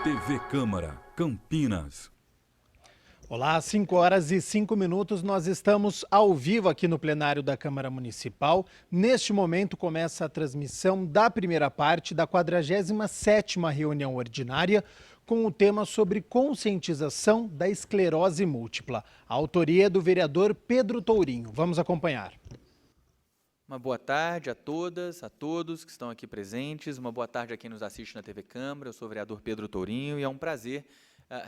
TV Câmara, Campinas. Olá, às 5h05, nós estamos ao vivo aqui no plenário da Câmara Municipal. Neste momento começa a transmissão da primeira parte da 47ª reunião ordinária com o tema sobre conscientização da esclerose múltipla. A autoria é do vereador Pedro Tourinho. Vamos acompanhar. Uma boa tarde a todas, a todos que estão aqui presentes. Uma boa tarde a quem nos assiste na TV Câmara. Eu sou o vereador Pedro Tourinho e é um prazer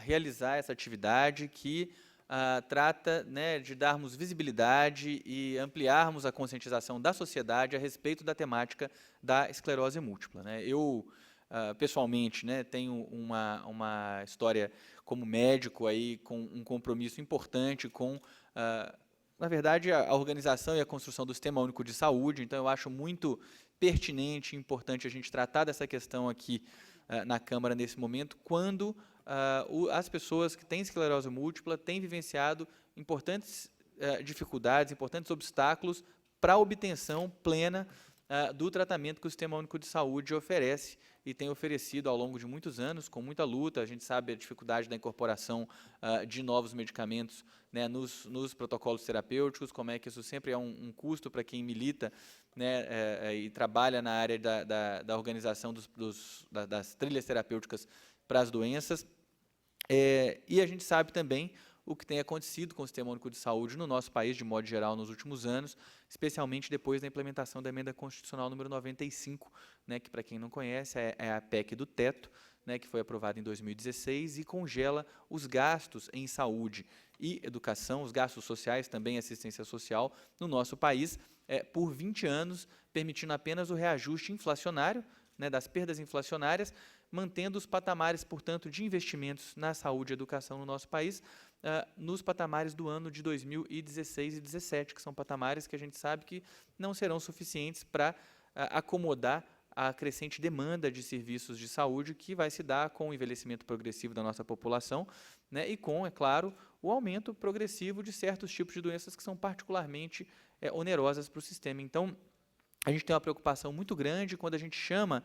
realizar essa atividade que trata, de darmos visibilidade e ampliarmos a conscientização da sociedade a respeito da temática da esclerose múltipla. Eu, pessoalmente, tenho uma história como médico aí, com um compromisso importante com na verdade, a organização e a construção do Sistema Único de Saúde. Então, eu acho muito pertinente e importante a gente tratar dessa questão aqui na Câmara nesse momento, quando as pessoas que têm esclerose múltipla têm vivenciado importantes dificuldades, importantes obstáculos para a obtenção plena do tratamento que o Sistema Único de Saúde oferece e tem oferecido ao longo de muitos anos, com muita luta. A gente sabe a dificuldade da incorporação de novos medicamentos nos protocolos terapêuticos, como é que isso sempre é um custo para quem milita e trabalha na área da organização das trilhas terapêuticas para as doenças. E a gente sabe também o que tem acontecido com o Sistema Único de Saúde no nosso país, de modo geral, nos últimos anos, especialmente depois da implementação da Emenda Constitucional número 95, que, para quem não conhece, é a PEC do teto, que foi aprovada em 2016 e congela os gastos em saúde e educação, os gastos sociais, também assistência social, no nosso país, por 20 anos, permitindo apenas o reajuste inflacionário, das perdas inflacionárias, mantendo os patamares, portanto, de investimentos na saúde e educação no nosso país, nos patamares do ano de 2016 e 2017, que são patamares que a gente sabe que não serão suficientes para acomodar a crescente demanda de serviços de saúde que vai se dar com o envelhecimento progressivo da nossa população, e com, é claro, o aumento progressivo de certos tipos de doenças que são particularmente onerosas para o sistema. Então, a gente tem uma preocupação muito grande quando a gente chama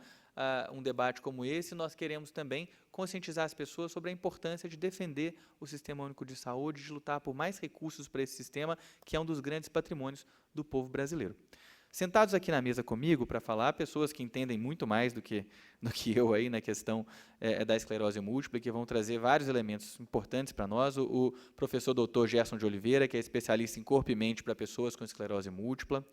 um debate como esse. Nós queremos também conscientizar as pessoas sobre a importância de defender o Sistema Único de Saúde, de lutar por mais recursos para esse sistema, que é um dos grandes patrimônios do povo brasileiro. Sentados aqui na mesa comigo para falar, pessoas que entendem muito mais do que eu aí na questão da esclerose múltipla, que vão trazer vários elementos importantes para nós. O professor Dr. Gerson de Oliveira, que é especialista em corpo e mente para pessoas com esclerose múltipla,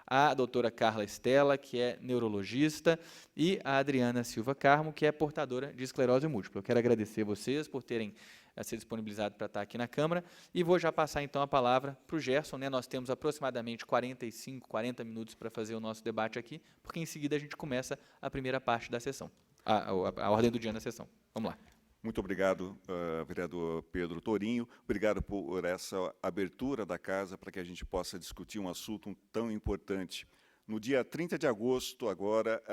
a doutora Carla Estela, que é neurologista, e a Adriana Silva Carmo, que é portadora de esclerose múltipla. Eu quero agradecer vocês por terem se disponibilizado para estar aqui na Câmara, e vou já passar, então, a palavra para o Gerson. Nós temos aproximadamente 40 minutos para fazer o nosso debate aqui, porque em seguida a gente começa a primeira parte da sessão, a ordem do dia na sessão. Vamos lá. Muito obrigado, vereador Pedro Tourinho. Obrigado por essa abertura da casa para que a gente possa discutir um assunto tão importante. No dia 30 de agosto, agora,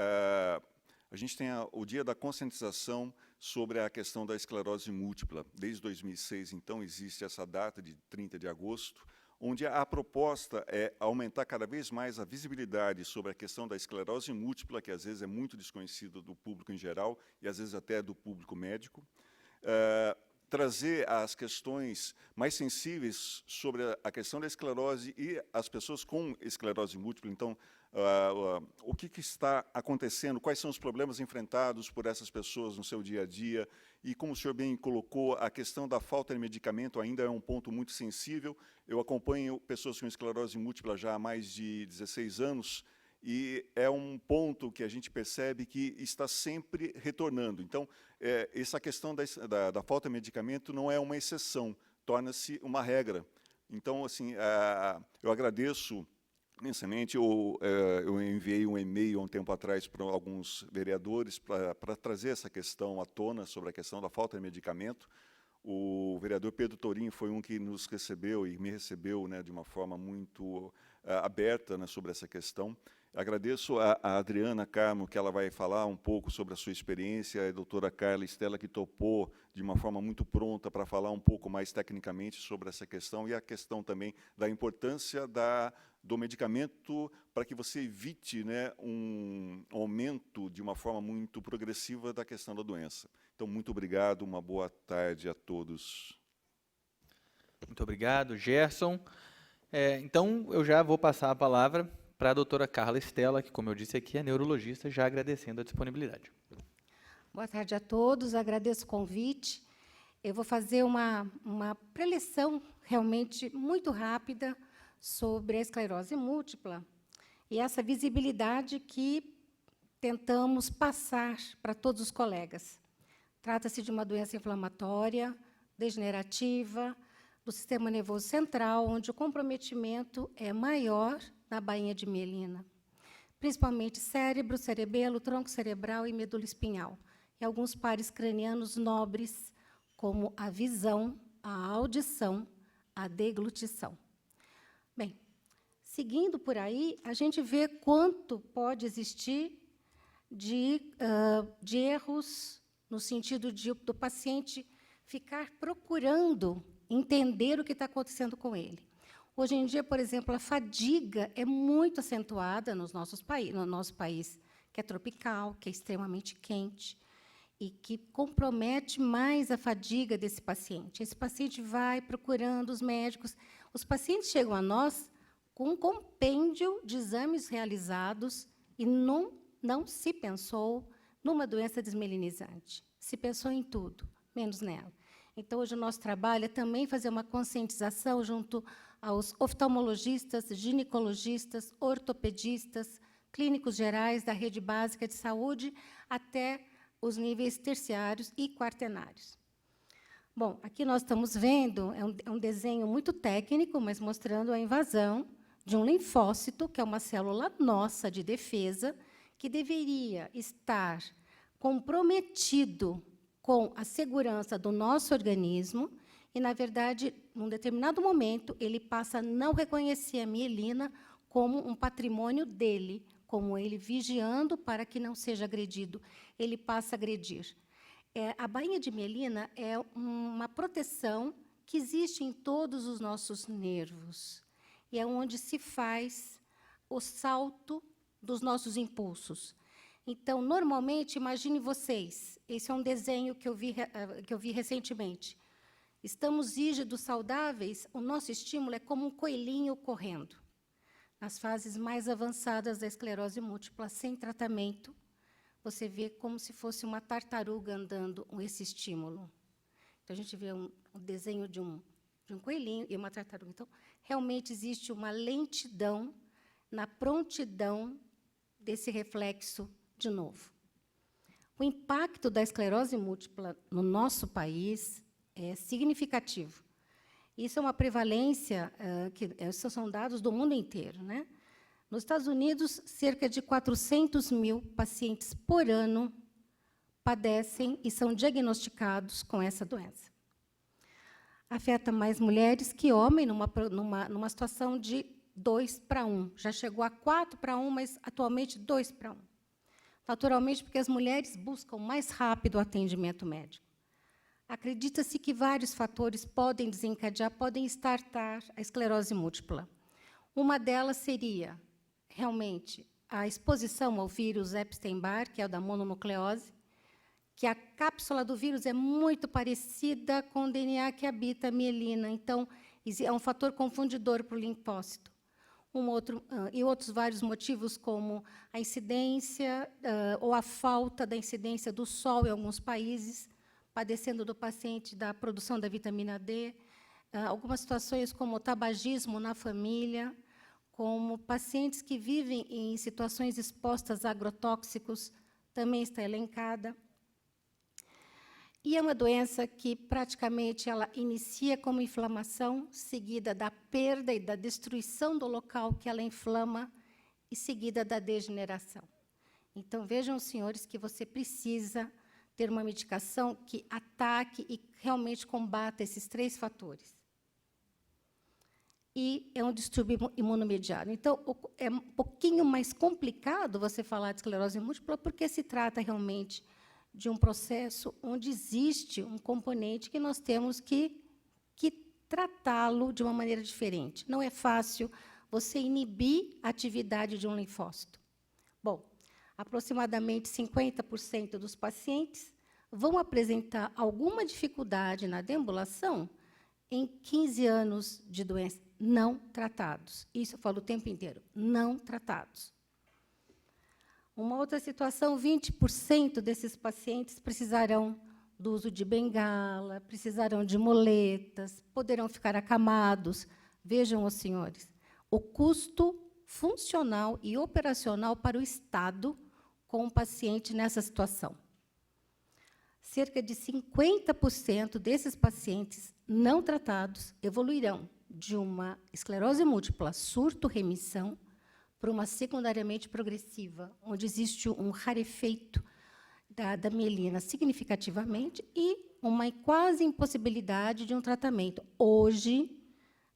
a gente tem o dia da conscientização sobre a questão da esclerose múltipla. Desde 2006, então, existe essa data de 30 de agosto, onde a proposta é aumentar cada vez mais a visibilidade sobre a questão da esclerose múltipla, que às vezes é muito desconhecida do público em geral e às vezes até do público médico, trazer as questões mais sensíveis sobre a questão da esclerose e as pessoas com esclerose múltipla. Então, o que está acontecendo, quais são os problemas enfrentados por essas pessoas no seu dia a dia, e como o senhor bem colocou, a questão da falta de medicamento ainda é um ponto muito sensível. Eu acompanho pessoas com esclerose múltipla já há mais de 16 anos, e é um ponto que a gente percebe que está sempre retornando. Então, essa questão da falta de medicamento não é uma exceção, torna-se uma regra. Então, assim, eu agradeço imensamente. Eu enviei um e-mail há um tempo atrás para alguns vereadores para trazer essa questão à tona sobre a questão da falta de medicamento. O vereador Pedro Tourinho foi um que nos recebeu e me recebeu de uma forma muito aberta sobre essa questão. Agradeço a Adriana Carmo, que ela vai falar um pouco sobre a sua experiência, a doutora Carla Estela, que topou de uma forma muito pronta para falar um pouco mais tecnicamente sobre essa questão, e a questão também da importância do medicamento para que você evite, né, um aumento de uma forma muito progressiva da questão da doença. Então, muito obrigado, uma boa tarde a todos. Muito obrigado, Gerson. Então, eu já vou passar a palavra para a doutora Carla Estela, que, como eu disse aqui, é neurologista, já agradecendo a disponibilidade. Boa tarde a todos, agradeço o convite. Eu vou fazer uma preleção realmente muito rápida sobre a esclerose múltipla e essa visibilidade que tentamos passar para todos os colegas. Trata-se de uma doença inflamatória, degenerativa, do sistema nervoso central, onde o comprometimento é maior na bainha de mielina, principalmente cérebro, cerebelo, tronco cerebral e medula espinhal, e alguns pares cranianos nobres, como a visão, a audição, a deglutição. Bem, seguindo por aí, a gente vê quanto pode existir de erros no sentido do paciente ficar procurando entender o que está acontecendo com ele. Hoje em dia, por exemplo, a fadiga é muito acentuada no nosso país, que é tropical, que é extremamente quente, e que compromete mais a fadiga desse paciente. Esse paciente vai procurando os médicos. Os pacientes chegam a nós com um compêndio de exames realizados e não se pensou numa doença desmelinizante. Se pensou em tudo, menos nela. Então, hoje, o nosso trabalho é também fazer uma conscientização junto aos oftalmologistas, ginecologistas, ortopedistas, clínicos gerais da rede básica de saúde, até os níveis terciários e quaternários. Bom, aqui nós estamos vendo, é um desenho muito técnico, mas mostrando a invasão de um linfócito, que é uma célula nossa de defesa, que deveria estar comprometido com a segurança do nosso organismo, e, na verdade, num determinado momento, ele passa a não reconhecer a mielina como um patrimônio dele, como ele vigiando para que não seja agredido. Ele passa a agredir. A bainha de mielina é uma proteção que existe em todos os nossos nervos, e é onde se faz o salto dos nossos impulsos. Então, normalmente, imagine vocês, esse é um desenho que eu vi recentemente. Estamos rígidos, saudáveis, o nosso estímulo é como um coelhinho correndo. Nas fases mais avançadas da esclerose múltipla, sem tratamento, você vê como se fosse uma tartaruga andando com esse estímulo. Então, a gente vê um desenho de um coelhinho e uma tartaruga. Então, realmente existe uma lentidão na prontidão desse reflexo de novo. O impacto da esclerose múltipla no nosso país é significativo. Isso é uma prevalência, esses são dados do mundo inteiro, né? Nos Estados Unidos, cerca de 400 mil pacientes por ano padecem e são diagnosticados com essa doença. Afeta mais mulheres que homens, numa situação de 2:1. Já chegou a 4:1, mas atualmente 2:1. Naturalmente, porque as mulheres buscam mais rápido o atendimento médico. Acredita-se que vários fatores podem desencadear, podem startar a esclerose múltipla. Uma delas seria, realmente, a exposição ao vírus Epstein-Barr, que é o da mononucleose, que a cápsula do vírus é muito parecida com o DNA que habita a mielina. Então, é um fator confundidor para o linfócito. E outros vários motivos, como a incidência ou a falta da incidência do sol em alguns países, padecendo do paciente da produção da vitamina D, algumas situações como o tabagismo na família, como pacientes que vivem em situações expostas a agrotóxicos, também está elencada. E é uma doença que, praticamente, ela inicia como inflamação, seguida da perda e da destruição do local que ela inflama, e seguida da degeneração. Então, vejam, senhores, que você precisa ter uma medicação que ataque e realmente combata esses 3 fatores. E é um distúrbio imunomediado. Então, é um pouquinho mais complicado você falar de esclerose múltipla, porque se trata realmente de um processo onde existe um componente que nós temos que tratá-lo de uma maneira diferente. Não é fácil você inibir a atividade de um linfócito? Bom, aproximadamente 50% dos pacientes vão apresentar alguma dificuldade na deambulação em 15 anos de doença não tratados. Isso eu falo o tempo inteiro, não tratados. Uma outra situação, 20% desses pacientes precisarão do uso de bengala, precisarão de muletas, poderão ficar acamados. Vejam, os senhores, o custo funcional e operacional para o Estado com o paciente nessa situação. Cerca de 50% desses pacientes não tratados evoluirão de uma esclerose múltipla surto-remissão para uma secundariamente progressiva, onde existe um rarefeito da mielina significativamente e uma quase impossibilidade de um tratamento. Hoje,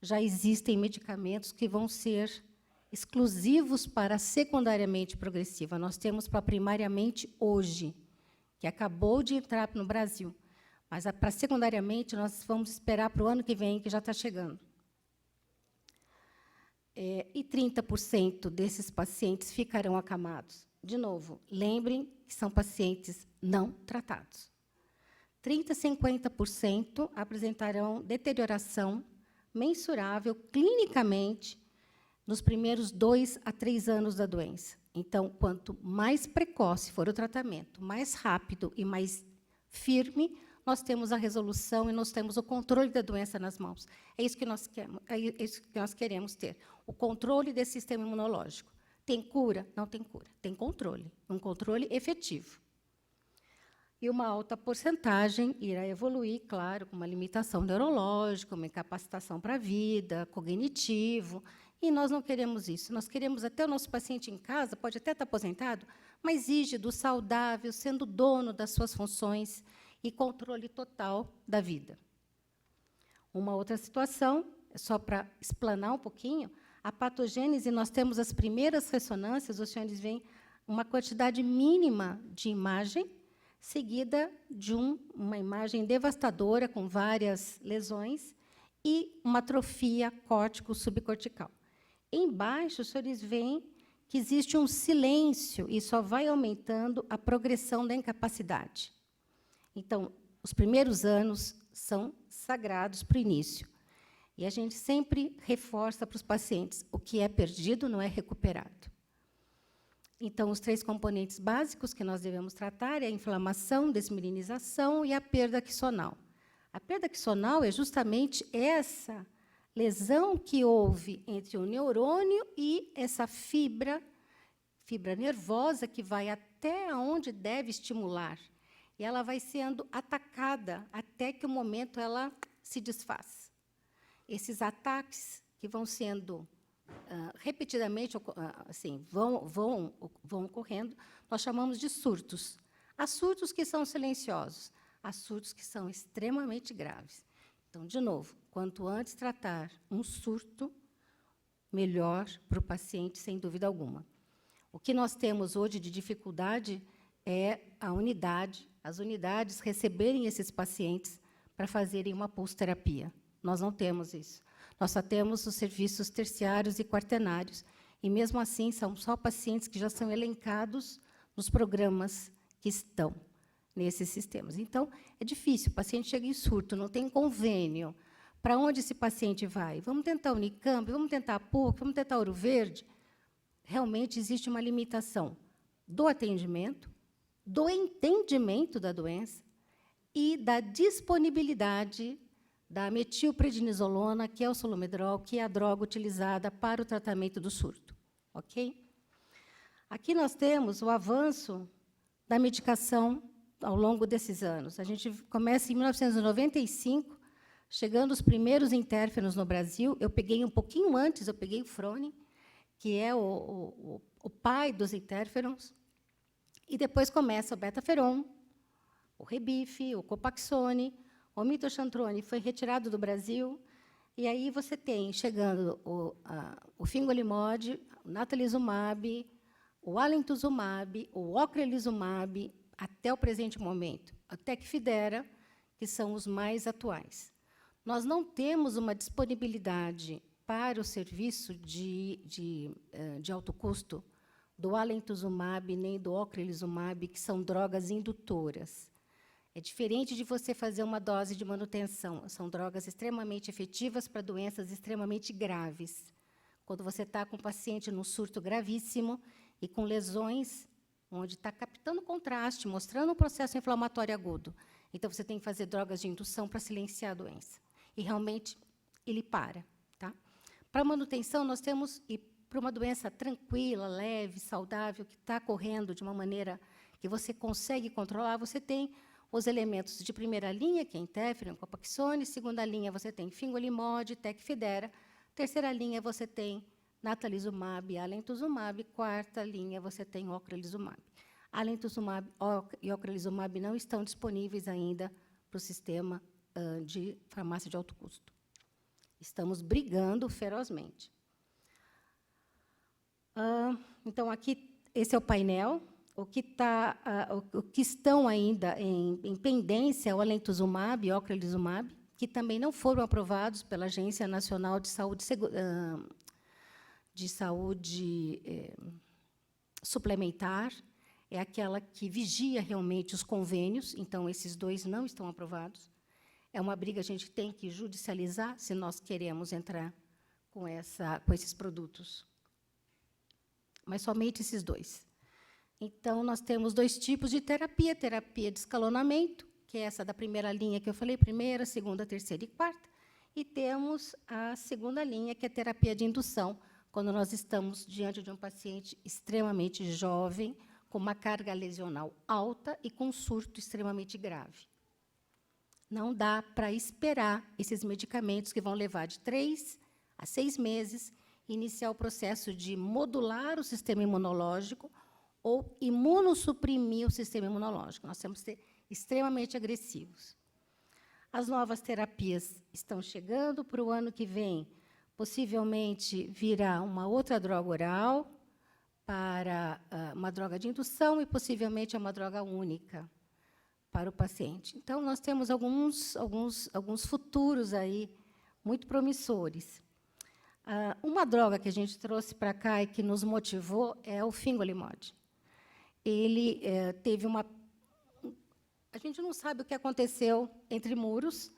já existem medicamentos que vão ser exclusivos para secundariamente progressiva. Nós temos para primariamente hoje, que acabou de entrar no Brasil. Mas para secundariamente, nós vamos esperar para o ano que vem, que já está chegando. E 30% desses pacientes ficarão acamados. De novo, lembrem que são pacientes não tratados. 30% a 50% apresentarão deterioração mensurável clinicamente nos primeiros 2 a 3 anos da doença. Então, quanto mais precoce for o tratamento, mais rápido e mais firme, nós temos a resolução e nós temos o controle da doença nas mãos. É isso que nós queremos ter, o controle desse sistema imunológico. Tem cura? Não tem cura. Tem controle, um controle efetivo. E uma alta porcentagem irá evoluir, claro, com uma limitação neurológica, uma incapacitação para a vida, cognitivo, e nós não queremos isso. Nós queremos até o nosso paciente em casa, pode até estar aposentado, mas rígido, saudável, sendo dono das suas funções e controle total da vida. Uma outra situação, só para explanar um pouquinho, a patogênese, nós temos as primeiras ressonâncias, os senhores veem uma quantidade mínima de imagem, seguida de uma imagem devastadora, com várias lesões, e uma atrofia córtico-subcortical. Embaixo, os senhores veem que existe um silêncio e só vai aumentando a progressão da incapacidade. Então, os primeiros anos são sagrados para o início. E a gente sempre reforça para os pacientes, o que é perdido não é recuperado. Então, os 3 componentes básicos que nós devemos tratar é a inflamação, desmielinização e a perda axonal. A perda axonal é justamente essa lesão que houve entre o neurônio e essa fibra nervosa que vai até onde deve estimular. E ela vai sendo atacada até que o momento ela se desfaz. Esses ataques que vão sendo repetidamente assim, vão ocorrendo, nós chamamos de surtos. Há surtos que são silenciosos, há surtos que são extremamente graves. Então, de novo, quanto antes tratar um surto, melhor para o paciente, sem dúvida alguma. O que nós temos hoje de dificuldade é as unidades receberem esses pacientes para fazerem uma pulsoterapia. Nós não temos isso. Nós só temos os serviços terciários e quaternários. E, mesmo assim, são só pacientes que já são elencados nos programas que estão nesses sistemas. Então, é difícil. O paciente chega em surto, não tem convênio. Para onde esse paciente vai? Vamos tentar a Unicamp, vamos tentar a PUC, vamos tentar a Ouro Verde? Realmente existe uma limitação do atendimento, do entendimento da doença e da disponibilidade da metilprednisolona, que é o solumedrol, que é a droga utilizada para o tratamento do surto. Ok? Aqui nós temos o avanço da medicação ao longo desses anos. A gente começa em 1995, chegando os primeiros interferons no Brasil. Eu peguei um pouquinho antes, eu peguei o Fronin, que é o pai dos interferons, e depois começa o betaferon, o Rebif, o Copaxone, o mitoxantrone foi retirado do Brasil, e aí você tem, chegando, o fingolimod, o natalizumab, o alentuzumab, o ocrelizumab, até o presente momento, a Tecfidera, que são os mais atuais. Nós não temos uma disponibilidade para o serviço de alto custo do alemtuzumab nem do ocrelizumab, que são drogas indutoras. É diferente de você fazer uma dose de manutenção. São drogas extremamente efetivas para doenças extremamente graves. Quando você está com um paciente num surto gravíssimo e com lesões onde está captando contraste, mostrando um processo inflamatório agudo. Então, você tem que fazer drogas de indução para silenciar a doença. E, realmente, ele para. Tá? Para manutenção, nós temos, e para uma doença tranquila, leve, saudável, que está correndo de uma maneira que você consegue controlar, você tem os elementos de primeira linha, que é interferon, copaxone, segunda linha, você tem fingolimod, tecfidera, terceira linha, você tem natalizumab, alemtuzumab, quarta linha, você tem ocrelizumab. Alemtuzumab e ocrelizumab não estão disponíveis ainda para o sistema de farmácia de alto custo. Estamos brigando ferozmente. Então, aqui, esse é o painel. O que estão ainda em pendência é o alemtuzumab e o ocrelizumab, que também não foram aprovados pela Agência Nacional de Saúde Suplementar, é aquela que vigia realmente os convênios, então, esses dois não estão aprovados. É uma briga, a gente tem que judicializar se nós queremos entrar com esses produtos. Mas somente esses dois. Então, nós temos dois tipos de terapia. Terapia de escalonamento, que é essa da primeira linha que eu falei, primeira, segunda, terceira e quarta. E temos a segunda linha, que é a terapia de indução, quando nós estamos diante de um paciente extremamente jovem, com uma carga lesional alta e com um surto extremamente grave. Não dá para esperar esses medicamentos que vão levar de 3 a 6 meses, iniciar o processo de modular o sistema imunológico ou imunossuprimir o sistema imunológico. Nós temos que ser extremamente agressivos. As novas terapias estão chegando. Para o ano que vem, possivelmente virá uma outra droga oral para uma droga de indução e, possivelmente, uma droga única para o paciente. Então, nós temos alguns futuros aí muito promissores. Uma droga que a gente trouxe para cá e que nos motivou é o fingolimod. Ele teve uma... A gente não sabe o que aconteceu entre muros,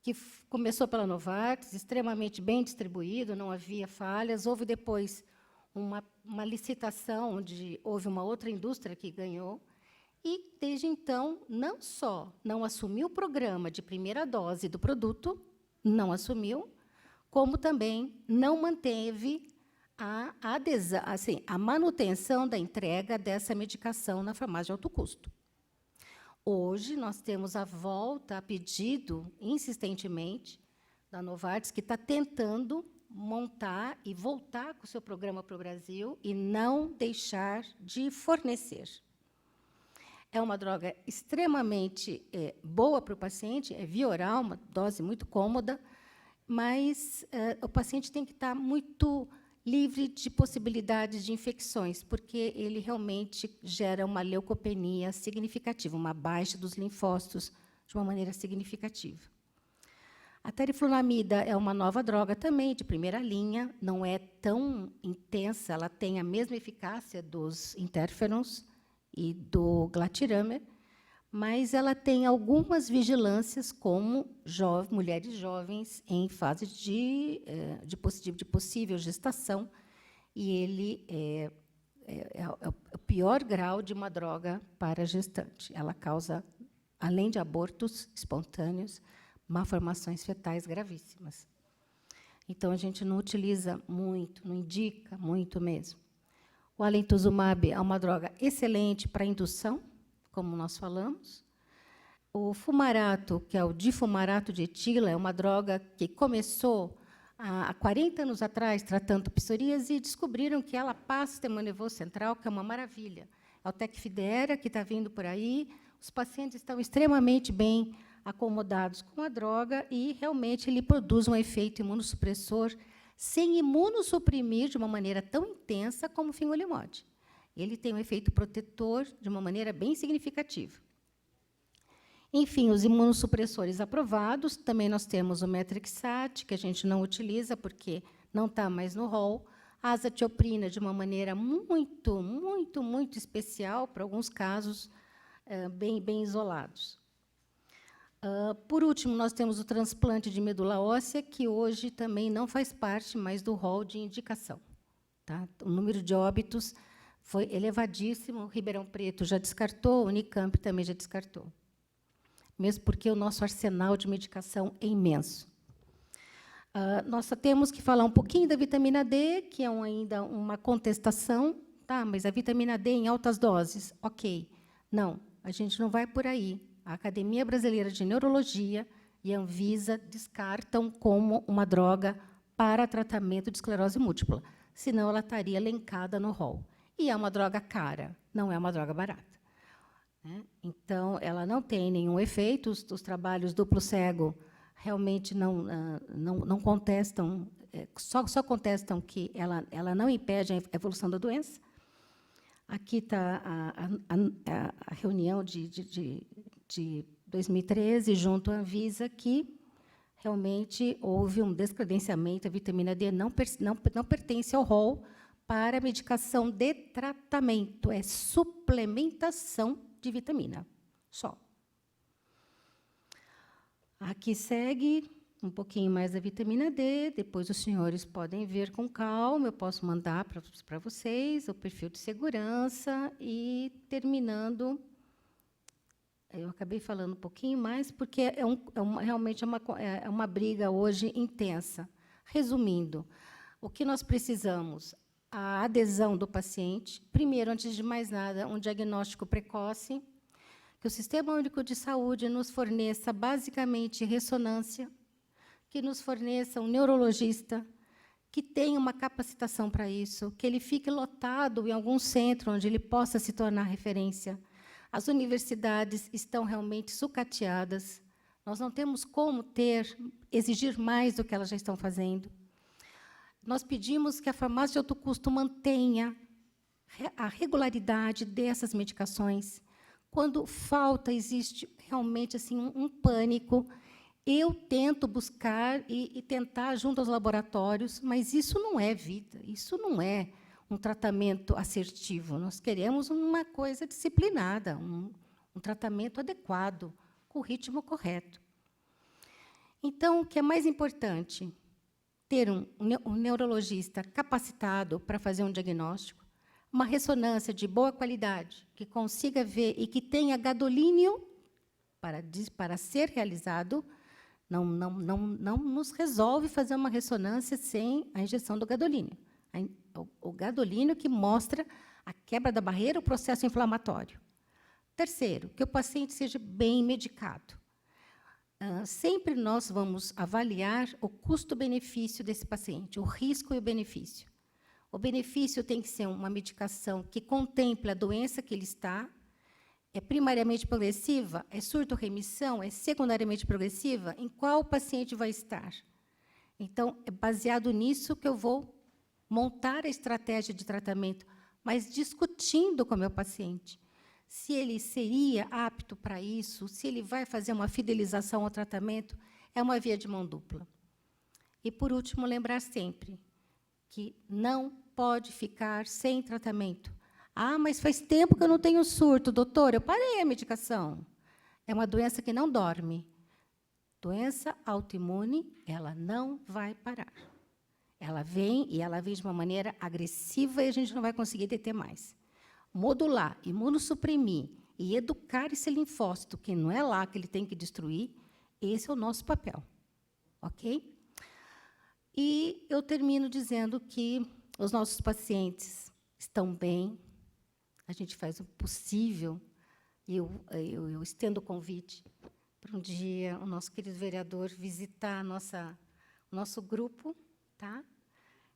que começou pela Novartis, extremamente bem distribuído, não havia falhas. Houve depois uma licitação, onde houve uma outra indústria que ganhou, e, desde então, não só não assumiu o programa de primeira dose do produto, não assumiu, como também não manteve a manutenção da entrega dessa medicação na farmácia de alto custo. Hoje, nós temos a volta, a pedido, insistentemente, da Novartis, que está tentando montar e voltar com o seu programa para o Brasil e não deixar de fornecer. É uma droga extremamente boa para o paciente, é via oral, uma dose muito cômoda, mas o paciente tem que estar muito livre de possibilidades de infecções, porque ele realmente gera uma leucopenia significativa, uma baixa dos linfócitos de uma maneira significativa. A teriflunomida é uma nova droga também, de primeira linha, não é tão intensa, ela tem a mesma eficácia dos interferons e do glatiramer, mas ela tem algumas vigilâncias, como mulheres jovens em fase de possível gestação, e ele é o pior grau de uma droga para gestante. Ela causa, além de abortos espontâneos, malformações fetais gravíssimas. Então, a gente não utiliza muito, não indica muito mesmo. O alemtuzumab é uma droga excelente para indução, como nós falamos. O fumarato, que é o difumarato de etila, é uma droga que começou há 40 anos atrás, tratando psoríase, e descobriram que ela passa o sistema nervoso central, que é uma maravilha. É o tecfidera, que está vindo por aí. Os pacientes estão extremamente bem acomodados com a droga e, realmente, ele produz um efeito imunossupressor sem imunossuprimir de uma maneira tão intensa como o fingolimod. Ele tem um efeito protetor de uma maneira bem significativa. Enfim, os imunossupressores aprovados, também nós temos o metrixate, que a gente não utiliza porque não está mais no rol. A azatioprina, de uma maneira muito, muito, muito especial, para alguns casos bem isolados. Por último, nós temos o transplante de medula óssea, que hoje também não faz parte mais do rol de indicação. Tá? O número de óbitos foi elevadíssimo, o Ribeirão Preto já descartou, o Unicamp também já descartou. Mesmo porque o nosso arsenal de medicação é imenso. Nós só temos que falar um pouquinho da vitamina D, que é ainda uma contestação, tá? Mas a vitamina D em altas doses, ok. Não, a gente não vai por aí. A Academia Brasileira de Neurologia e a Anvisa descartam como uma droga para tratamento de esclerose múltipla, senão ela estaria elencada no rol. E é uma droga cara, não é uma droga barata. Então, ela não tem nenhum efeito, os trabalhos duplo cego realmente não contestam, só contestam que ela não impede a evolução da doença. Aqui está a reunião de 2013, junto à Anvisa, que realmente houve um descredenciamento, a vitamina D não pertence ao rol para medicação de tratamento, é suplementação de vitamina, só. Aqui segue um pouquinho mais a vitamina D, depois os senhores podem ver com calma, eu posso mandar para vocês o perfil de segurança e, terminando, eu acabei falando um pouquinho mais, porque realmente é uma briga hoje intensa. Resumindo, o que nós precisamos? A adesão do paciente. Primeiro, antes de mais nada, um diagnóstico precoce, que o Sistema Único de Saúde nos forneça, basicamente, ressonância, que nos forneça um neurologista, que tenha uma capacitação para isso, que ele fique lotado em algum centro onde ele possa se tornar referência. As universidades estão realmente sucateadas. Nós não temos como exigir mais do que elas já estão fazendo. Nós pedimos que a farmácia de alto custo mantenha a regularidade dessas medicações. Quando falta, existe realmente assim, um pânico. Eu tento buscar e tentar junto aos laboratórios, mas isso não é vida, isso não é um tratamento assertivo. Nós queremos uma coisa disciplinada, um tratamento adequado, com o ritmo correto. Então, o que é mais importante? Ter um neurologista capacitado para fazer um diagnóstico, uma ressonância de boa qualidade, que consiga ver e que tenha gadolínio para ser realizado. Não nos resolve fazer uma ressonância sem a injeção do gadolínio. O gadolínio que mostra a quebra da barreira, o processo inflamatório. Terceiro, que o paciente seja bem medicado. Sempre nós vamos avaliar o custo-benefício desse paciente, o risco e o benefício. O benefício tem que ser uma medicação que contemple a doença que ele está, é primariamente progressiva, é surto-remissão, é secundariamente progressiva, em qual o paciente vai estar. Então, é baseado nisso que eu vou montar a estratégia de tratamento, mas discutindo com o meu paciente se ele seria apto para isso, se ele vai fazer uma fidelização ao tratamento, é uma via de mão dupla. E, por último, lembrar sempre que não pode ficar sem tratamento. Ah, mas faz tempo que eu não tenho surto, doutor, eu parei a medicação. É uma doença que não dorme. Doença autoimune, ela não vai parar. Ela vem, e ela vem de uma maneira agressiva, e a gente não vai conseguir deter mais. Modular, imunossuprimir e educar esse linfócito, que não é lá que ele tem que destruir, esse é o nosso papel. Ok? E eu termino dizendo que os nossos pacientes estão bem, a gente faz o possível, e eu estendo o convite para um dia o nosso querido vereador visitar o nosso grupo, tá?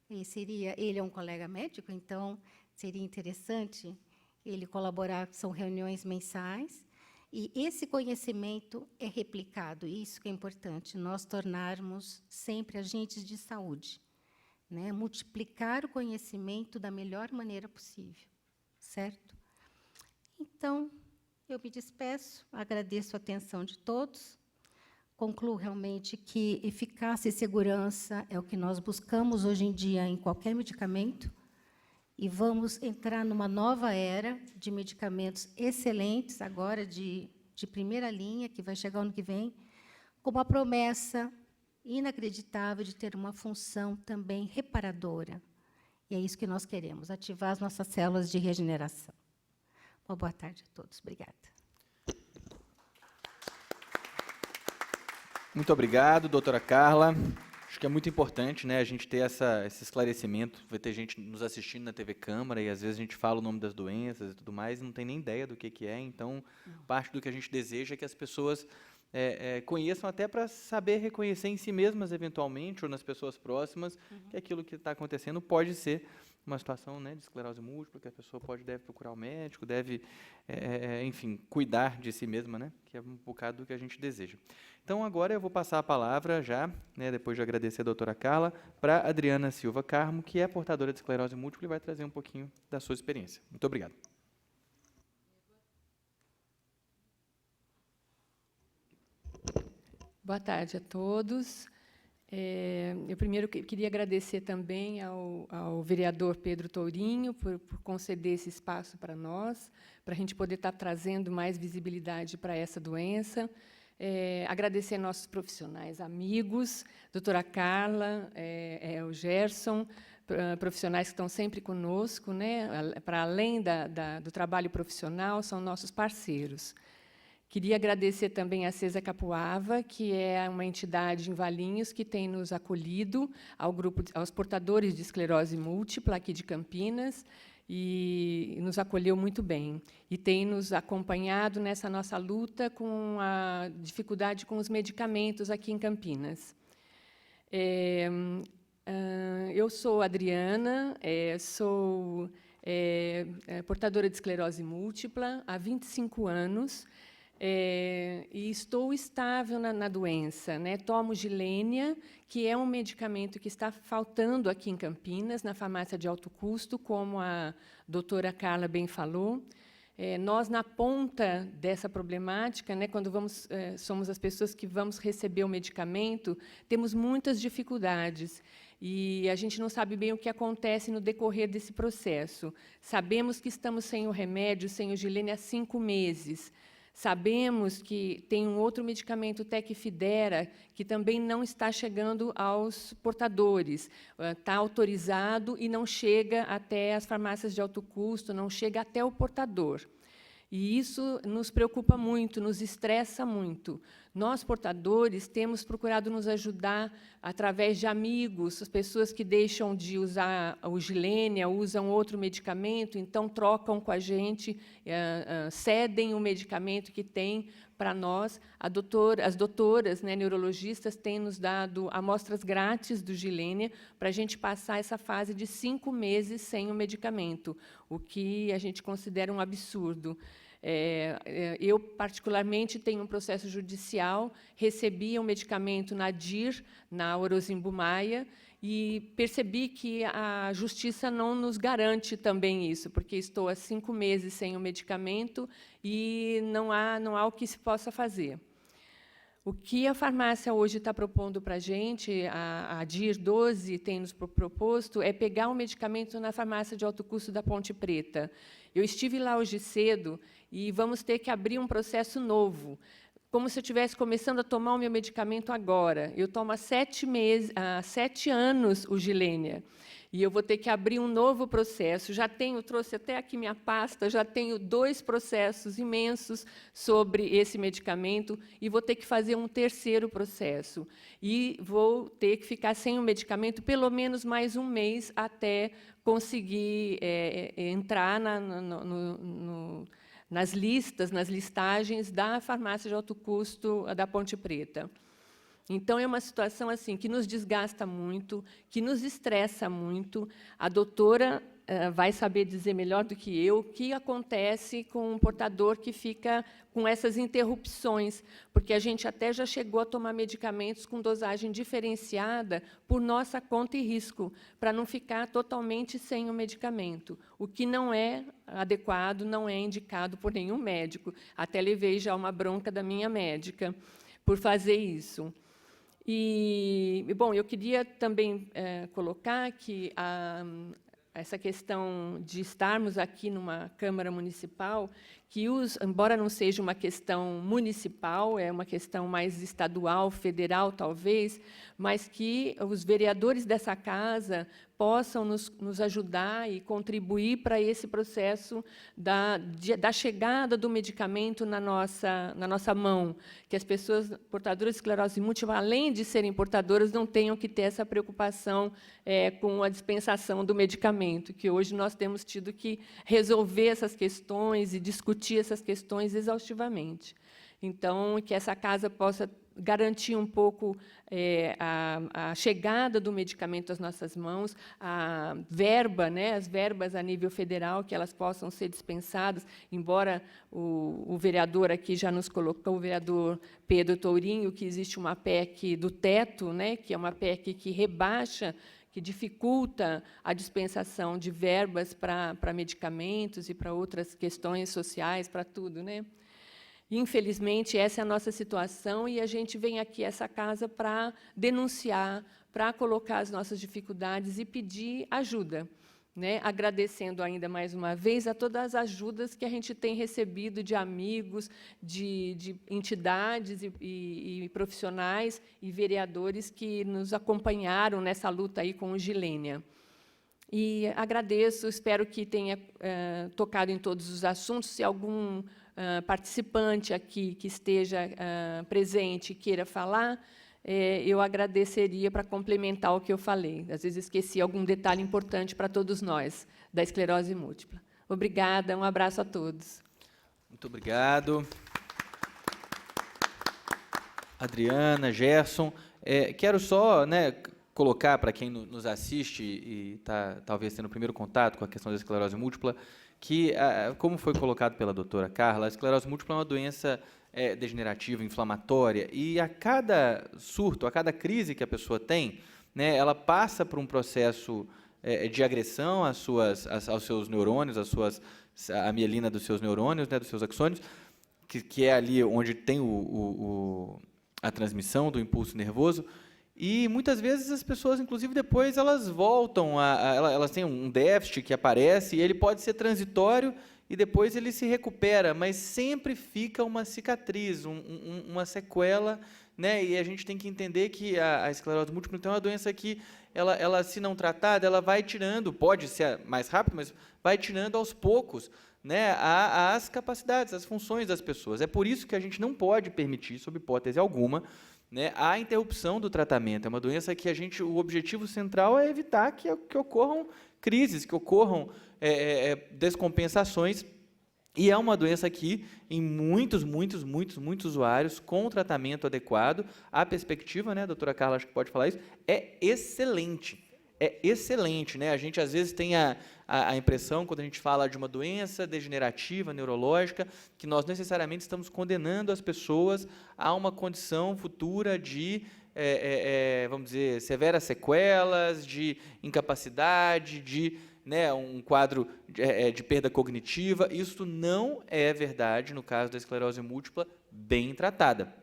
Ele é um colega médico, então seria interessante ele colaborar, são reuniões mensais, e esse conhecimento é replicado, isso que é importante, nós tornarmos sempre agentes de saúde, né? Multiplicar o conhecimento da melhor maneira possível, certo? Então, eu me despeço, agradeço a atenção de todos, concluo realmente que eficácia e segurança é o que nós buscamos hoje em dia em qualquer medicamento, e vamos entrar numa nova era de medicamentos excelentes, agora de primeira linha, que vai chegar ano que vem, com uma promessa inacreditável de ter uma função também reparadora. E é isso que nós queremos, ativar as nossas células de regeneração. Uma boa tarde a todos. Obrigada. Muito obrigado, doutora Carla. Acho que é muito importante, né, a gente ter esse esclarecimento. Vai ter gente nos assistindo na TV Câmara e, às vezes, a gente fala o nome das doenças e tudo mais e não tem nem ideia do que é. Então, parte do que a gente deseja é que as pessoas conheçam até para saber reconhecer em si mesmas, eventualmente, ou nas pessoas próximas, que aquilo que está acontecendo pode ser uma situação, né, de esclerose múltipla, que a pessoa deve procurar o médico, deve, enfim, cuidar de si mesma, né, que é um bocado do que a gente deseja. Então, agora eu vou passar a palavra já, né, depois de agradecer a doutora Carla, para Adriana Silva Carmo, que é portadora de esclerose múltipla e vai trazer um pouquinho da sua experiência. Muito obrigado. Boa tarde a todos. Eu primeiro queria agradecer também ao vereador Pedro Tourinho por conceder esse espaço para nós, para a gente poder estar trazendo mais visibilidade para essa doença. Agradecer nossos profissionais amigos, doutora Carla, o Gerson, profissionais que estão sempre conosco, né, para além do trabalho profissional, são nossos parceiros. Queria agradecer também a CESA Capuava, que é uma entidade em Valinhos que tem nos acolhido aos portadores de esclerose múltipla aqui de Campinas e nos acolheu muito bem. E tem nos acompanhado nessa nossa luta com a dificuldade com os medicamentos aqui em Campinas. Eu sou Adriana, sou portadora de esclerose múltipla há 25 anos, e estou estável na doença, né? Tomo Gilênia, que é um medicamento que está faltando aqui em Campinas, na farmácia de alto custo, como a doutora Carla bem falou. Nós, na ponta dessa problemática, né, quando somos as pessoas que vamos receber o medicamento, temos muitas dificuldades. E a gente não sabe bem o que acontece no decorrer desse processo. Sabemos que estamos sem o remédio, sem o Gilênia, há 5 meses. Sabemos que tem um outro medicamento, Tecfidera, que também não está chegando aos portadores. Está autorizado e não chega até as farmácias de alto custo, não chega até o portador. E isso nos preocupa muito, nos estressa muito. Nós, portadores, temos procurado nos ajudar através de amigos, as pessoas que deixam de usar o Gilênia, usam outro medicamento, então trocam com a gente, cedem o medicamento que tem para nós. As doutoras, né, neurologistas têm nos dado amostras grátis do Gilênia para a gente passar essa fase de 5 meses sem o medicamento, o que a gente considera um absurdo. Eu, particularmente, tenho um processo judicial, recebi um medicamento na DIR, na Orozimbumaia, e percebi que a justiça não nos garante também isso, porque estou há 5 meses sem o medicamento e não há o que se possa fazer. O que a farmácia hoje está propondo para a gente, a DIR 12 tem nos proposto, é pegar o medicamento na farmácia de alto custo da Ponte Preta. Eu estive lá hoje cedo e vamos ter que abrir um processo novo, como se eu estivesse começando a tomar o meu medicamento agora. Eu tomo há 7 anos o Gilênia. E eu vou ter que abrir um novo processo. Trouxe até aqui minha pasta, já tenho 2 processos imensos sobre esse medicamento e vou ter que fazer um 3º processo. E vou ter que ficar sem o medicamento pelo menos mais 1 mês até conseguir entrar nas listagens da farmácia de alto custo da Ponte Preta. Então, é uma situação assim que nos desgasta muito, que nos estressa muito. A doutora vai saber dizer melhor do que eu o que acontece com um portador que fica com essas interrupções, porque a gente até já chegou a tomar medicamentos com dosagem diferenciada por nossa conta e risco, para não ficar totalmente sem o medicamento, o que não é adequado, não é indicado por nenhum médico. Até levei já uma bronca da minha médica, por fazer isso. E, bom, eu queria também colocar que essa questão de estarmos aqui numa Câmara Municipal, que, embora não seja uma questão municipal, é uma questão mais estadual, federal, talvez, mas que os vereadores dessa casa possam nos ajudar e contribuir para esse processo da chegada do medicamento na nossa mão, que as pessoas portadoras de esclerose múltipla, além de serem portadoras, não tenham que ter essa preocupação com a dispensação do medicamento, que hoje nós temos tido que resolver essas questões e discutir essas questões exaustivamente. Então, que essa casa possa garantir um pouco a chegada do medicamento às nossas mãos, a verba, as verbas a nível federal, que elas possam ser dispensadas, embora o vereador aqui já nos colocou, o vereador Pedro Tourinho, que existe uma PEC do teto, que é uma PEC que rebaixa, que dificulta a dispensação de verbas para medicamentos e para outras questões sociais, para tudo, Infelizmente, essa é a nossa situação, e a gente vem aqui a essa casa para denunciar, para colocar as nossas dificuldades e pedir ajuda, agradecendo ainda mais uma vez a todas as ajudas que a gente tem recebido de amigos, de entidades e profissionais e vereadores que nos acompanharam nessa luta aí com o Gilênia. E agradeço, espero que tenha tocado em todos os assuntos. Se algum participante aqui que esteja presente e queira falar, eu agradeceria para complementar o que eu falei. Às vezes esqueci algum detalhe importante para todos nós, da esclerose múltipla. Obrigada, um abraço a todos. Muito obrigado. Adriana, Gerson, quero só colocar para quem nos assiste e está talvez tendo o primeiro contato com a questão da esclerose múltipla, que, como foi colocado pela doutora Carla, a esclerose múltipla é uma doença degenerativa, inflamatória, e a cada surto, a cada crise que a pessoa tem, ela passa por um processo de agressão aos seus neurônios, a mielina dos seus neurônios, dos seus axônios, que é ali onde tem a transmissão do impulso nervoso. E, muitas vezes, as pessoas, inclusive, depois elas voltam, elas têm um déficit que aparece, e ele pode ser transitório, e depois ele se recupera, mas sempre fica uma cicatriz, uma sequela, e a gente tem que entender que a esclerose múltipla é uma doença que, ela, se não tratada, ela vai tirando, pode ser mais rápido, mas vai tirando aos poucos, as capacidades, as funções das pessoas. É por isso que a gente não pode permitir, sob hipótese alguma, a interrupção do tratamento. É uma doença que o objetivo central é evitar que ocorram crises, que ocorram descompensações, e é uma doença que, em muitos usuários, com tratamento adequado, a perspectiva, a doutora Carla acho que pode falar isso, é excelente. É excelente. A gente, às vezes, tem a impressão, quando a gente fala de uma doença degenerativa, neurológica, que nós necessariamente estamos condenando as pessoas a uma condição futura de, vamos dizer, severas sequelas, de incapacidade, de um quadro de perda cognitiva. Isso não é verdade no caso da esclerose múltipla bem tratada.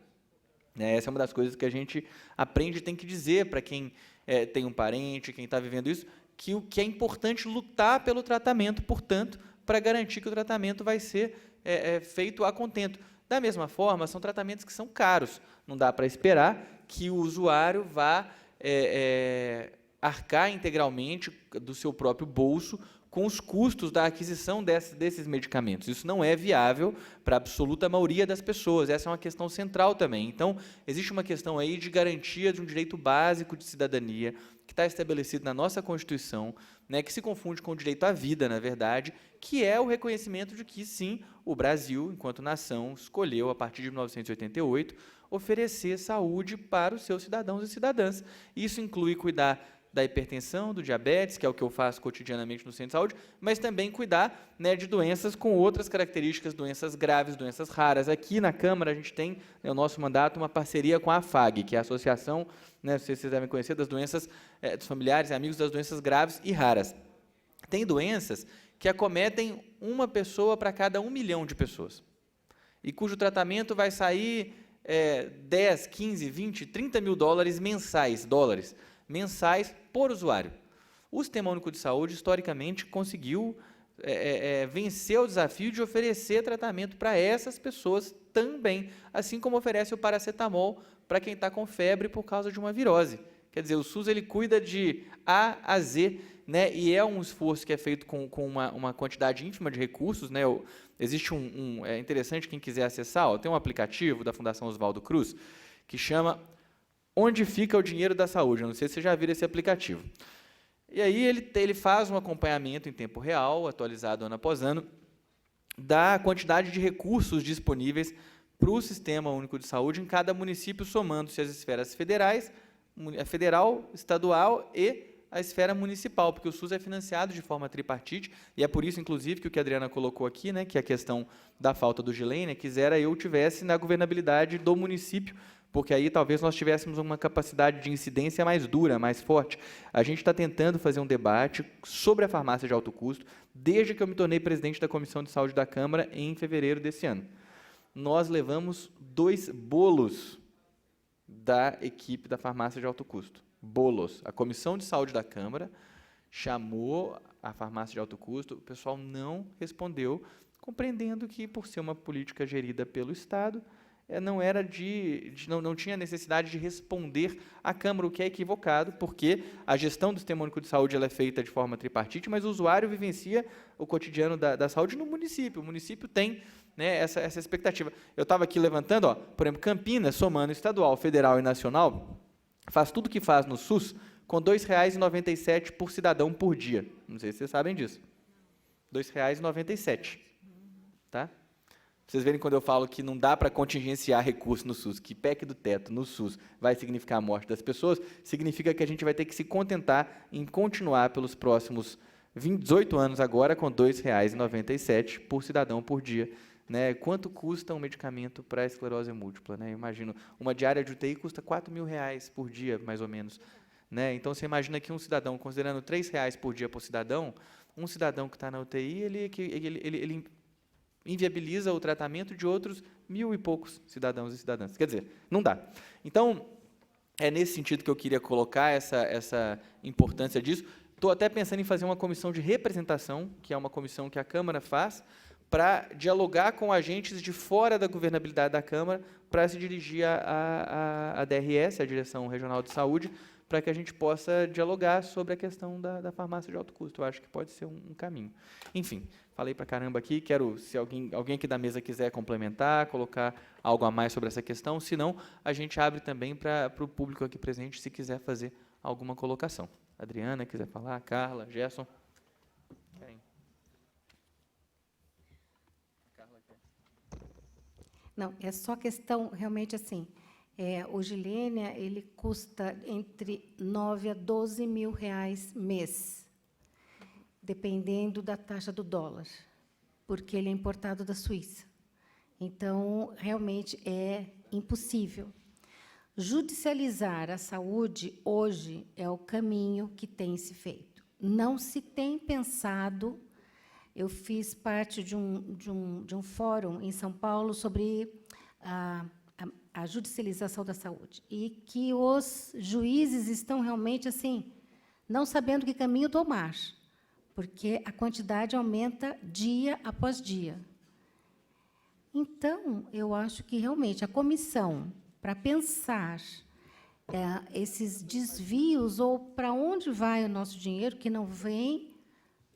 Essa é uma das coisas que a gente aprende e tem que dizer para quem tem um parente, quem está vivendo isso, que é importante lutar pelo tratamento, portanto, para garantir que o tratamento vai ser feito a contento. Da mesma forma, são tratamentos que são caros. Não dá para esperar que o usuário vá arcar integralmente do seu próprio bolso com os custos da aquisição desses medicamentos. Isso não é viável para a absoluta maioria das pessoas. Essa é uma questão central também. Então, existe uma questão aí de garantia de um direito básico de cidadania, que está estabelecido na nossa Constituição, que se confunde com o direito à vida, na verdade, que é o reconhecimento de que, sim, o Brasil, enquanto nação, escolheu, a partir de 1988, oferecer saúde para os seus cidadãos e cidadãs. Isso inclui cuidar da hipertensão, do diabetes, que é o que eu faço cotidianamente no centro de saúde, mas também cuidar de doenças com outras características, doenças graves, doenças raras. Aqui na Câmara a gente tem, o nosso mandato, uma parceria com a AFAG, que é a Associação, vocês devem conhecer, das doenças dos familiares e amigos das doenças graves e raras. Tem doenças que acometem uma pessoa para cada 1 milhão de pessoas, e cujo tratamento vai sair 10, 15, 20, 30 mil dólares mensais por usuário. O Sistema Único de Saúde, historicamente, conseguiu vencer o desafio de oferecer tratamento para essas pessoas também, assim como oferece o paracetamol para quem está com febre por causa de uma virose. Quer dizer, o SUS ele cuida de A a Z, né, e é um esforço que é feito com uma quantidade ínfima de recursos. Né, existe é interessante, quem quiser acessar, tem um aplicativo da Fundação Oswaldo Cruz que chama Onde Fica o Dinheiro da Saúde. Eu não sei se você já viu esse aplicativo. E aí ele faz um acompanhamento em tempo real, atualizado ano após ano, da quantidade de recursos disponíveis para o Sistema Único de Saúde em cada município, somando-se as esferas federais, a federal, estadual e a esfera municipal, porque o SUS é financiado de forma tripartite, e é por isso, inclusive, que o que a Adriana colocou aqui, né, que a questão da falta do Gilene, quisera eu tivesse na governabilidade do município, porque aí talvez nós tivéssemos uma capacidade de incidência mais dura, mais forte. A gente está tentando fazer um debate sobre a farmácia de alto custo, desde que eu me tornei presidente da Comissão de Saúde da Câmara em fevereiro desse ano. Nós levamos 2 bolos da equipe da farmácia de alto custo. Bolos. A Comissão de Saúde da Câmara chamou a farmácia de alto custo, o pessoal não respondeu, compreendendo que, por ser uma política gerida pelo Estado, não tinha necessidade de responder à Câmara, o que é equivocado, porque a gestão do Sistema Único de Saúde ela é feita de forma tripartite, mas o usuário vivencia o cotidiano da saúde no município. O município tem, né, essa expectativa. Eu estava aqui levantando, por exemplo, Campinas, somando estadual, federal e nacional, faz tudo o que faz no SUS com R$ 2,97 por cidadão por dia. Não sei se vocês sabem disso. R$ 2,97. Tá? Vocês verem quando eu falo que não dá para contingenciar recursos no SUS, que PEC do teto no SUS vai significar a morte das pessoas, significa que a gente vai ter que se contentar em continuar pelos próximos 18 anos agora com R$ 2,97 por cidadão por dia. Né? Quanto custa um medicamento para esclerose múltipla? Né? Imagino, uma diária de UTI custa R$ 4.000 por dia, mais ou menos. Né? Então, você imagina que um cidadão, considerando R$ 3 por dia por cidadão, um cidadão que está na UTI, ele inviabiliza o tratamento de outros 1.000 e poucos cidadãos e cidadãs. Quer dizer, não dá. Então, é nesse sentido que eu queria colocar essa importância disso. Estou até pensando em fazer uma comissão de representação, que é uma comissão que a Câmara faz, para dialogar com agentes de fora da governabilidade da Câmara, para se dirigir à DRS, a Direção Regional de Saúde, para que a gente possa dialogar sobre a questão da farmácia de alto custo. Eu acho que pode ser um caminho. Enfim, falei para caramba aqui, se alguém aqui da mesa quiser complementar, colocar algo a mais sobre essa questão, se não, a gente abre também para o público aqui presente, se quiser fazer alguma colocação. Adriana, quiser falar, Carla, Gerson. Não, é só questão, realmente, assim, o Gilênia, ele custa entre 9 a 12 mil reais mês, dependendo da taxa do dólar, porque ele é importado da Suíça. Então, realmente, é impossível. Judicializar a saúde, hoje, é o caminho que tem se feito. Não se tem pensado. Eu fiz parte de um fórum em São Paulo sobre a judicialização da saúde, e que os juízes estão realmente assim, não sabendo que caminho tomar, porque a quantidade aumenta dia após dia. Então, eu acho que, realmente, a comissão, para pensar esses desvios, ou para onde vai o nosso dinheiro, que não vem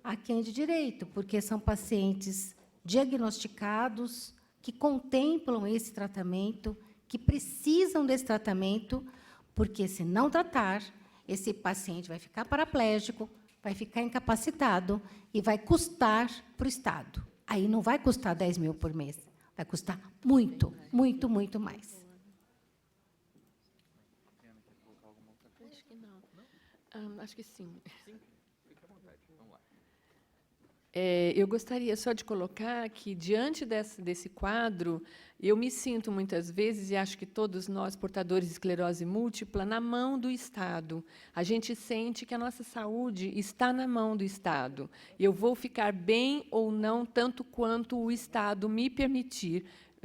a quem de direito, porque são pacientes diagnosticados, que contemplam esse tratamento, que precisam desse tratamento, porque, se não tratar, esse paciente vai ficar paraplégico, vai ficar incapacitado e vai custar para o Estado. Aí não vai custar 10 mil por mês, vai custar muito, muito, muito mais. Acho que não. Acho que sim. Eu gostaria só de colocar que, diante desse quadro, eu me sinto, muitas vezes, e acho que todos nós, portadores de esclerose múltipla, na mão do Estado. A gente sente que a nossa saúde está na mão do Estado. Eu vou ficar bem ou não, tanto quanto o Estado me permitir.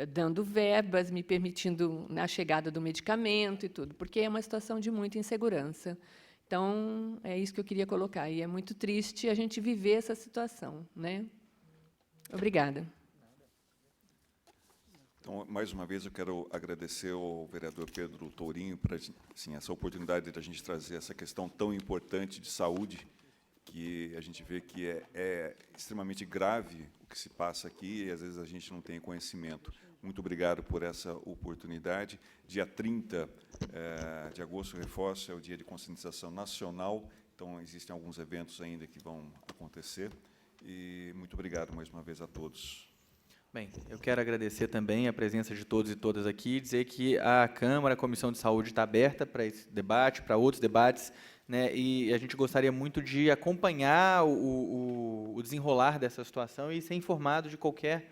dando verbas, me permitindo a chegada do medicamento e tudo, porque é uma situação de muita insegurança. Então, é isso que eu queria colocar. E é muito triste a gente viver essa situação, né? Obrigada. Então, mais uma vez, eu quero agradecer ao vereador Pedro Tourinho por assim, essa oportunidade de a gente trazer essa questão tão importante de saúde, que a gente vê que é extremamente grave o que se passa aqui e, às vezes, a gente não tem conhecimento. Muito obrigado por essa oportunidade. Dia 30 de agosto, reforço, é o Dia de Conscientização Nacional, então existem alguns eventos ainda que vão acontecer. E muito obrigado mais uma vez a todos. Bem, eu quero agradecer também a presença de todos e todas aqui, dizer que a Câmara, a Comissão de Saúde está aberta para esse debate, para outros debates, né, e a gente gostaria muito de acompanhar o desenrolar dessa situação e ser informado de qualquer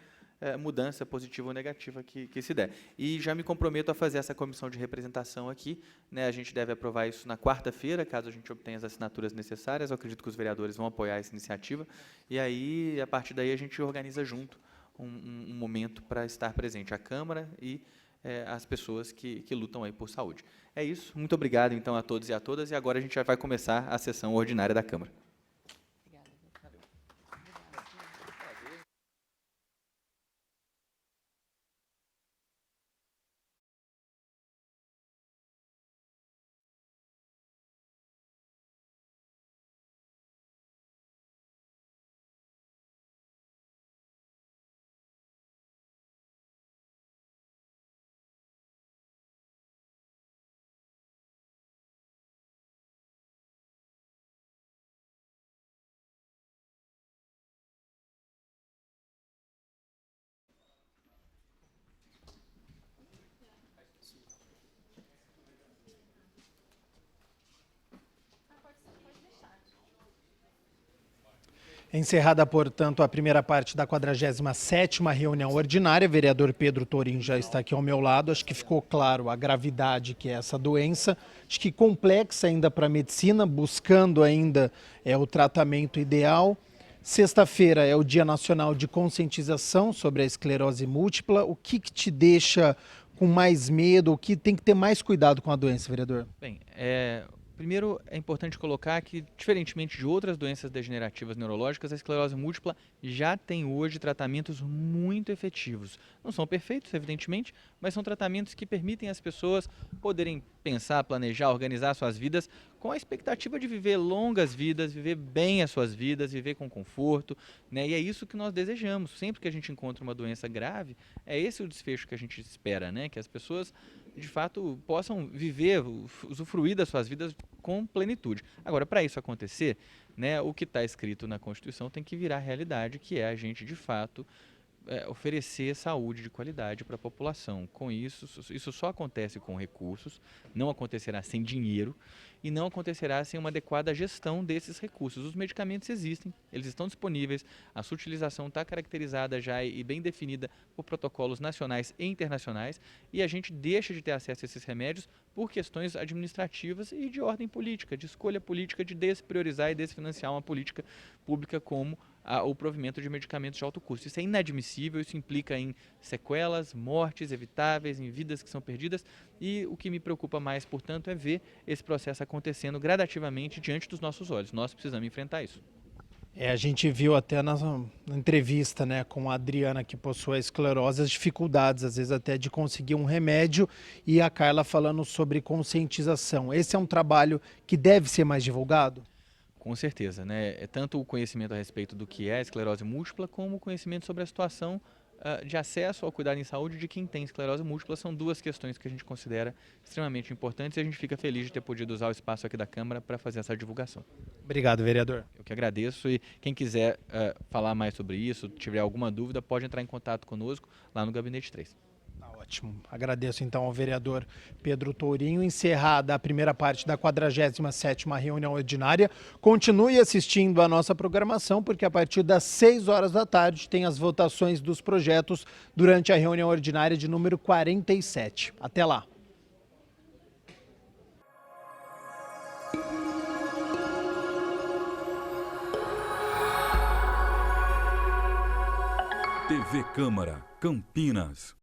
mudança positiva ou negativa que se der. E já me comprometo a fazer essa comissão de representação aqui, né, a gente deve aprovar isso na quarta-feira, caso a gente obtenha as assinaturas necessárias, eu acredito que os vereadores vão apoiar essa iniciativa, e aí, a partir daí, a gente organiza junto um momento para estar presente, a Câmara e as pessoas que lutam aí por saúde. É isso, muito obrigado, então, a todos e a todas, e agora a gente já vai começar a sessão ordinária da Câmara. Encerrada, portanto, a primeira parte da 47ª reunião ordinária, o vereador Pedro Tourinho já está aqui ao meu lado. Acho que ficou claro a gravidade que é essa doença, acho que complexa ainda para a medicina, buscando ainda o tratamento ideal. Sexta-feira é o Dia Nacional de Conscientização sobre a Esclerose Múltipla. O que te deixa com mais medo, o que tem que ter mais cuidado com a doença, vereador? Bem, primeiro, é importante colocar que, diferentemente de outras doenças degenerativas neurológicas, a esclerose múltipla já tem hoje tratamentos muito efetivos. Não são perfeitos, evidentemente, mas são tratamentos que permitem às pessoas poderem pensar, planejar, organizar suas vidas com a expectativa de viver longas vidas, viver bem as suas vidas, viver com conforto, né? E é isso que nós desejamos. Sempre que a gente encontra uma doença grave, é esse o desfecho que a gente espera, né? Que as pessoas, de fato, possam viver, usufruir das suas vidas com plenitude. Agora, para isso acontecer, né, o que está escrito na Constituição tem que virar realidade, que é a gente, de fato, oferecer saúde de qualidade para a população. Com isso só acontece com recursos, não acontecerá sem dinheiro e não acontecerá sem uma adequada gestão desses recursos. Os medicamentos existem, eles estão disponíveis, a sua utilização está caracterizada já e bem definida por protocolos nacionais e internacionais, e a gente deixa de ter acesso a esses remédios por questões administrativas e de ordem política, de escolha política de despriorizar e desfinanciar uma política pública como o provimento de medicamentos de alto custo. Isso é inadmissível, isso implica em sequelas, mortes evitáveis, em vidas que são perdidas, e o que me preocupa mais, portanto, é ver esse processo acontecendo gradativamente diante dos nossos olhos. Nós precisamos enfrentar isso. A gente viu até na entrevista, né, com a Adriana, que possui a esclerose, as dificuldades, às vezes até de conseguir um remédio, e a Carla falando sobre conscientização. Esse é um trabalho que deve ser mais divulgado? Com certeza, né? É tanto o conhecimento a respeito do que é a esclerose múltipla, como o conhecimento sobre a situação de acesso ao cuidado em saúde de quem tem esclerose múltipla. São duas questões que a gente considera extremamente importantes e a gente fica feliz de ter podido usar o espaço aqui da Câmara para fazer essa divulgação. Obrigado, vereador. Eu que agradeço, e quem quiser falar mais sobre isso, tiver alguma dúvida, pode entrar em contato conosco lá no Gabinete 3. Ótimo. Agradeço então ao vereador Pedro Tourinho. Encerrada a primeira parte da 47ª reunião ordinária. Continue assistindo a nossa programação, porque a partir das 6 horas da tarde tem as votações dos projetos durante a reunião ordinária de número 47. Até lá. TV Câmara, Campinas.